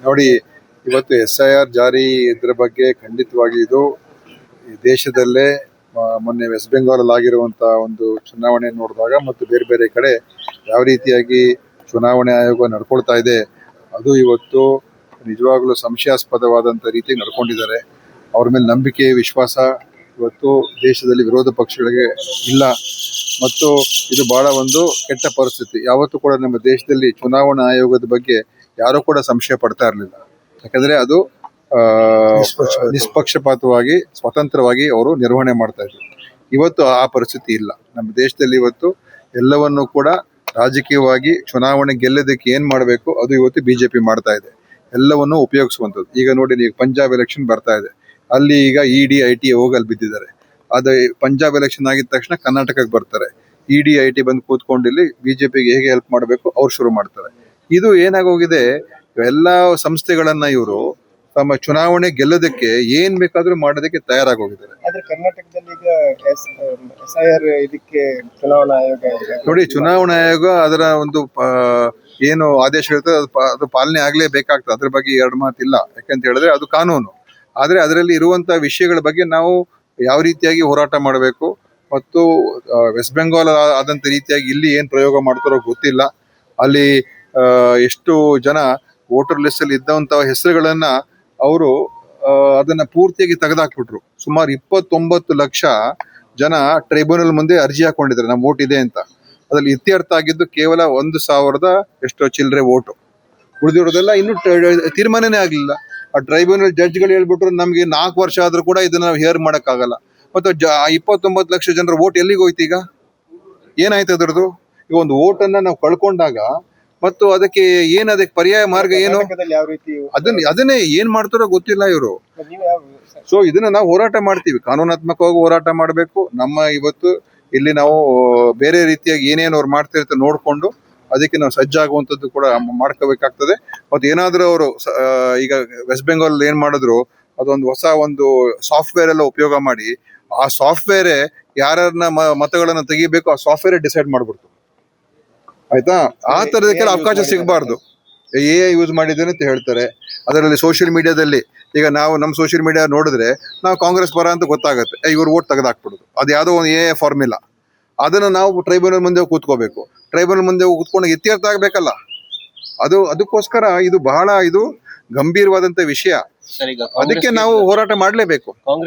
ನೋಡಿ, ಇವತ್ತು SIR ಜಾರಿ ಇದ್ರ ಬಗ್ಗೆ ಖಂಡಿತವಾಗಿ ಇದು ಈ ದೇಶದಲ್ಲೇ ಮೊನ್ನೆ ವೆಸ್ಟ್ ಬೆಂಗಾಲ್ ಅಲ್ಲಿ ಆಗಿರುವಂತಹ ಒಂದು ಚುನಾವಣೆ ನೋಡಿದಾಗ ಮತ್ತು ಬೇರೆ ಬೇರೆ ಕಡೆ ಯಾವ ರೀತಿಯಾಗಿ ಚುನಾವಣೆ ಆಯೋಗ ನಡ್ಕೊಳ್ತಾ ಇದೆ, ಅದು ಇವತ್ತು ನಿಜವಾಗ್ಲೂ ಸಂಶಯಾಸ್ಪದವಾದಂಥ ರೀತಿ ನಡ್ಕೊಂಡಿದ್ದಾರೆ. ಅವ್ರ ಮೇಲೆ ನಂಬಿಕೆ ವಿಶ್ವಾಸ ಇವತ್ತು ದೇಶದಲ್ಲಿ ವಿರೋಧ ಪಕ್ಷಗಳಿಗೆ ಇಲ್ಲ. ಮತ್ತು ಇದು ಬಹಳ ಒಂದು ಕೆಟ್ಟ ಪರಿಸ್ಥಿತಿ. ಯಾವತ್ತೂ ಕೂಡ ನಮ್ಮ ದೇಶದಲ್ಲಿ ಚುನಾವಣಾ ಆಯೋಗದ ಬಗ್ಗೆ ಯಾರೂ ಕೂಡ ಸಂಶಯ ಪಡ್ತಾ ಇರಲಿಲ್ಲ. ಯಾಕಂದ್ರೆ ಅದು ನಿಷ್ಪಕ್ಷಪಾತವಾಗಿ ಸ್ವತಂತ್ರವಾಗಿ ಅವರು ನಿರ್ವಹಣೆ ಮಾಡ್ತಾ ಇದ್ರು. ಇವತ್ತು ಆ ಪರಿಸ್ಥಿತಿ ಇಲ್ಲ. ನಮ್ಮ ದೇಶದಲ್ಲಿ ಇವತ್ತು ಎಲ್ಲವನ್ನೂ ಕೂಡ ರಾಜಕೀಯವಾಗಿ ಚುನಾವಣೆ ಗೆಲ್ಲೋದಕ್ಕೆ ಏನ್ ಮಾಡಬೇಕು ಅದು ಇವತ್ತು ಬಿಜೆಪಿ ಮಾಡ್ತಾ ಇದೆ. ಎಲ್ಲವನ್ನೂ ಉಪಯೋಗಿಸುವಂಥದ್ದು. ಈಗ ನೋಡಿ, ನೀವು ಪಂಜಾಬ್ ಎಲೆಕ್ಷನ್ ಬರ್ತಾ ಇದೆ, ಅಲ್ಲಿ ಈಗ ED IT ಹೋಗಿ ಅಲ್ಲಿ ಬಿದ್ದಿದ್ದಾರೆ. ಅದು ಪಂಜಾಬ್ ಎಲೆಕ್ಷನ್ ಆಗಿದ ತಕ್ಷಣ ಕರ್ನಾಟಕಕ್ಕೆ ಬರ್ತಾರೆ. ED IT ಬಂದು ಕೂತ್ಕೊಂಡು ಇಲ್ಲಿ ಬಿಜೆಪಿಗೆ ಹೇಗೆ ಹೆಲ್ಪ್ ಮಾಡಬೇಕು ಅವ್ರು ಶುರು ಮಾಡ್ತಾರೆ. ಇದು ಏನಾಗೋಗಿದೆ, ಎಲ್ಲಾ ಸಂಸ್ಥೆಗಳನ್ನ ಇವರು ತಮ್ಮ ಚುನಾವಣೆ ಗೆಲ್ಲೋದಕ್ಕೆ ಏನ್ ಬೇಕಾದ್ರೂ ಮಾಡೋದಕ್ಕೆ ತಯಾರಾಗೋಗಿದ್ದಾರೆ. ಆದ್ರೆ ಕರ್ನಾಟಕದಲ್ಲಿ ಈಗ SIR ಇದಕ್ಕೆ ಚುನಾವಣಾ ಆಯೋಗ ನೋಡಿ, ಚುನಾವಣಾ ಆಯೋಗ ಅದರ ಒಂದು ಏನು ಆದೇಶ ಇರುತ್ತೆ ಅದು ಪಾಲನೆ ಆಗ್ಲೇಬೇಕಾಗ್ತದೆ. ಅದ್ರ ಬಗ್ಗೆ ಎರಡು ಮಾತಿಲ್ಲ. ಯಾಕಂತ ಹೇಳಿದ್ರೆ ಅದು ಕಾನೂನು. ಆದ್ರೆ ಅದರಲ್ಲಿ ಇರುವಂತಹ ವಿಷಯಗಳ ಬಗ್ಗೆ ನಾವು ಯಾವ ರೀತಿಯಾಗಿ ಹೋರಾಟ ಮಾಡಬೇಕು ಮತ್ತು ವೆಸ್ಟ್ ಬೆಂಗಾಲ್ ಆದಂತ ರೀತಿಯಾಗಿ ಇಲ್ಲಿ ಏನ್ ಪ್ರಯೋಗ ಮಾಡ್ತಾರೋ ಗೊತ್ತಿಲ್ಲ. ಅಲ್ಲಿ ಎಷ್ಟು ಜನ ವೋಟರ್ ಲಿಸ್ಟ್ ಅಲ್ಲಿ ಇದ್ದಂತಹ ಹೆಸರುಗಳನ್ನ ಅವರು ಅದನ್ನ ಪೂರ್ತಿಯಾಗಿ ತೆಗೆದಾಕ್ಬಿಟ್ರು. ಸುಮಾರು 29 ಲಕ್ಷ ಜನ ಟ್ರೈಬ್ಯುನಲ್ ಮುಂದೆ ಅರ್ಜಿ ಹಾಕೊಂಡಿದ್ದಾರೆ ನಮ್ಮ ವೋಟ್ ಇದೆ ಅಂತ. ಅದ್ರಲ್ಲಿ ಇತ್ಯರ್ಥ ಆಗಿದ್ದು ಕೇವಲ 1,000 ಎಷ್ಟೋ ಚಿಲ್ಲರೆ ವೋಟು. ಉಳಿದಿರೋದೆಲ್ಲ ಇನ್ನೂ ತೀರ್ಮಾನನೇ ಆಗ್ಲಿಲ್ಲ. ಆ ಟ್ರೈಬ್ಯುನಲ್ ಜಡ್ಜ್ಗಳು ಹೇಳ್ಬಿಟ್ರು ನಮ್ಗೆ 4 ವರ್ಷ ಆದ್ರೂ ಕೂಡ ಇದನ್ನ ನಾವು ಹೇರ್ ಮಾಡಕ್ಕಾಗಲ್ಲ. ಮತ್ತು 29 ಲಕ್ಷ ಜನರ ವೋಟ್ ಎಲ್ಲಿಗೆ ಹೋಯ್ತು? ಈಗ ಏನಾಯ್ತು ಅದ್ರದ್ದು? ಈಗ ಒಂದು ವೋಟನ್ನ ನಾವು ಕಳ್ಕೊಂಡಾಗ ಮತ್ತು ಅದಕ್ಕೆ ಅದಕ್ಕೆ ಪರ್ಯಾಯ ಮಾರ್ಗ ಏನು? ಯಾವ ರೀತಿ ಅದನ್ನೇ ಏನ್ ಮಾಡ್ತಾರೋ ಗೊತ್ತಿಲ್ಲ ಇವರು. ಸೊ ಇದನ್ನ ನಾವು ಹೋರಾಟ ಮಾಡ್ತೀವಿ, ಕಾನೂನಾತ್ಮಕವಾಗಿ ಹೋರಾಟ ಮಾಡಬೇಕು. ನಮ್ಮ ಇವತ್ತು ಇಲ್ಲಿ ನಾವು ಬೇರೆ ರೀತಿಯಾಗಿ ಏನೇನು ಅವ್ರು ಮಾಡ್ತಿರ್ತಾರೆ ನೋಡ್ಕೊಂಡು ಅದಕ್ಕೆ ನಾವು ಸಜ್ಜಾಗುವಂಥದ್ದು ಕೂಡ ಮಾಡ್ಕೋಬೇಕಾಗ್ತದೆ. ಮತ್ತು ಏನಾದ್ರೂ ಅವರು ಈಗ ವೆಸ್ಟ್ ಬೆಂಗಾಲ್ ಏನ್ ಮಾಡಿದ್ರು, ಅದೊಂದು ಹೊಸ ಒಂದು ಸಾಫ್ಟ್ವೇರ್ ಎಲ್ಲ ಉಪಯೋಗ ಮಾಡಿ ಆ ಸಾಫ್ಟ್ವೇರೇ ಯಾರನ್ನ ಮತಗಳನ್ನ ತೆಗಿಬೇಕು ಆ ಸಾಫ್ಟ್ವೇರ್ ಡಿಸೈಡ್ ಮಾಡ್ಬಿಡ್ತು. ಆಯ್ತಾ? ಆ ತರದಕ್ಕೆಲ್ಲ ಅವಕಾಶ ಸಿಗಬಾರ್ದು. AI ಯೂಸ್ ಮಾಡಿದ್ದೇನೆ ಅಂತ ಹೇಳ್ತಾರೆ. ಅದರಲ್ಲಿ ಸೋಷಿಯಲ್ ಮೀಡಿಯಾದಲ್ಲಿ ಈಗ ನಾವು ನಮ್ಮ ಸೋಷಿಯಲ್ ಮೀಡಿಯಾ ನೋಡಿದ್ರೆ ನಾವು ಕಾಂಗ್ರೆಸ್ ಪರ ಅಂತ ಗೊತ್ತಾಗುತ್ತೆ. ಇವ್ರು ವೋಟ್ ತೆಗೆದಾಕ್ಬಿಡುದು. ಅದು ಯಾವುದೋ ಒಂದು AI ಫಾರ್ಮುಲಾ. ಅದನ್ನ ನಾವು ಟ್ರೈಬ್ಯುನಲ್ ಮುಂದೆ ಕೂತ್ಕೋಬೇಕು. ಟ್ರೈಬ್ಯುನಲ್ ಮುಂದೆ ಕೂತ್ಕೊಂಡು ಇತ್ಯರ್ಥ ಆಗ್ಬೇಕಲ್ಲ. ಅದಕ್ಕೋಸ್ಕರ ಇದು ಬಹಳ ಗಂಭೀರವಾದಂತ ವಿಷಯ. ಅದಕ್ಕೆ ನಾವು ಹೋರಾಟ ಮಾಡ್ಲೇಬೇಕು.